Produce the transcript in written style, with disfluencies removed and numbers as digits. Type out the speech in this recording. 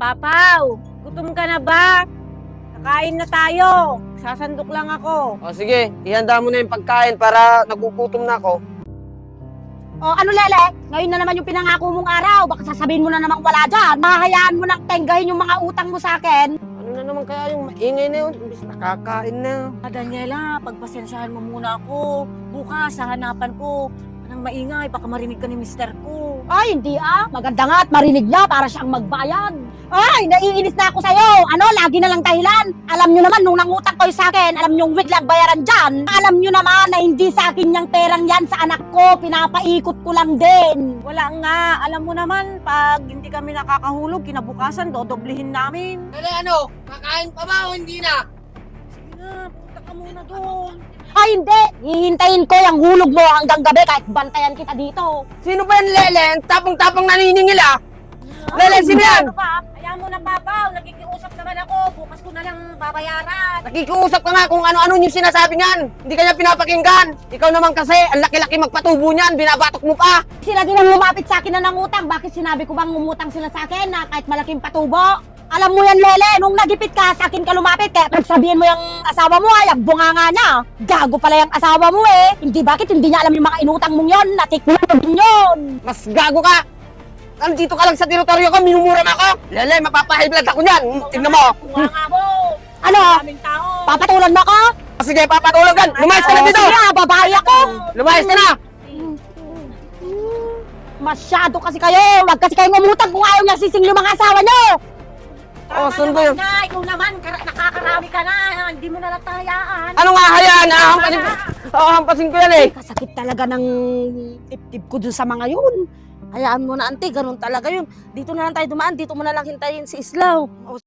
Papaw, gutom ka na ba? Kakain na tayo. Sasandok lang ako. O sige, ihanda mo na yung pagkain para nagugutom na ako. O ano Lele, ngayon na naman yung pinangako mong araw, baka sasabihin mo na namang wala dyan. Mahahayaan mo nang tenggahin yung mga utang mo sa akin. Ano na naman kaya yung maingay na yun? Imbis nakakain na. Daniela, pagpasensyahan mo muna ako. Bukas, sa hanapan ko. Anong maingay, baka marinig ka ni mister ko. Ay, hindi maganda nga at marinig niya para siyang magbayad. Ay, naiinis na ako sa'yo. Ano, lagi na lang dahilan. Alam nyo naman, nung nangutang kayo sa akin, alam nyo yung week lang bayaran dyan. Alam nyo naman na hindi sa akin yung perang yan sa anak ko. Pinapaikot ko lang din. Wala nga, alam mo naman, pag hindi kami nakakahulog, kinabukasan, dodoblihin namin. Dali ano, kakain pa ba o hindi na? Sige na, punta ka muna doon. Ay, hindi. Hihintayin ko yung hulog mo hanggang gabi kahit bantayan kita dito. Sino ba yan, Lele? Tapang-tapang naniningil ah! Lele, sino yan? Ano pa? Ayaw mo na, Papaw, nakikiusap naman ako. Bukas ko na lang babayaran. Nakikiusap ka nga kung ano-ano yung sinasabi niyan. Hindi ka niya pinapakinggan. Ikaw naman kasi, ang laki-laki magpatubo niyan, binabatok mo pa. Sila din ang lumapit sa akin na nangutang. Bakit sinabi ko bang umutang sila sa akin na kahit malaking patubo? Alam mo yan, Lele, nung nagipit ka, sa akin ka lumapit. Kaya pagsabihin mo yung asawa mo, ay, bunga na. Gago pala yung asawa mo eh. Hindi, bakit hindi niya alam yung mga inutang mong yon? Natikman din yun. Mas gago ka. Nandito ka lang sa teritoryo ko, minumura mo ako. Lele, mapapahigh blood ako niyan. Tignan mo. Bunga nga mo. Ano? Daming tao. Papatulan mo ko? Sige, papatulog ka. Lumayas ka na dito. Sige, babae ako. Lumayas ka na. Masyado kasi kayo. Wag kasi kayong umutang kung ayaw niya sising yung mga asawa niyo. Oh, Tama sundo naman yun. na, ikaw naman, nakakarami ka na. Hindi mo na natayaan. Ano nga hayaan? Hampasin ko yan eh. Kasakit talaga ng tip-tip ko dun sa mga yun. Hayaan mo na, ante, ganun talaga yun. Dito na lang tayo dumaan, dito mo na lang hintayin si Islaw.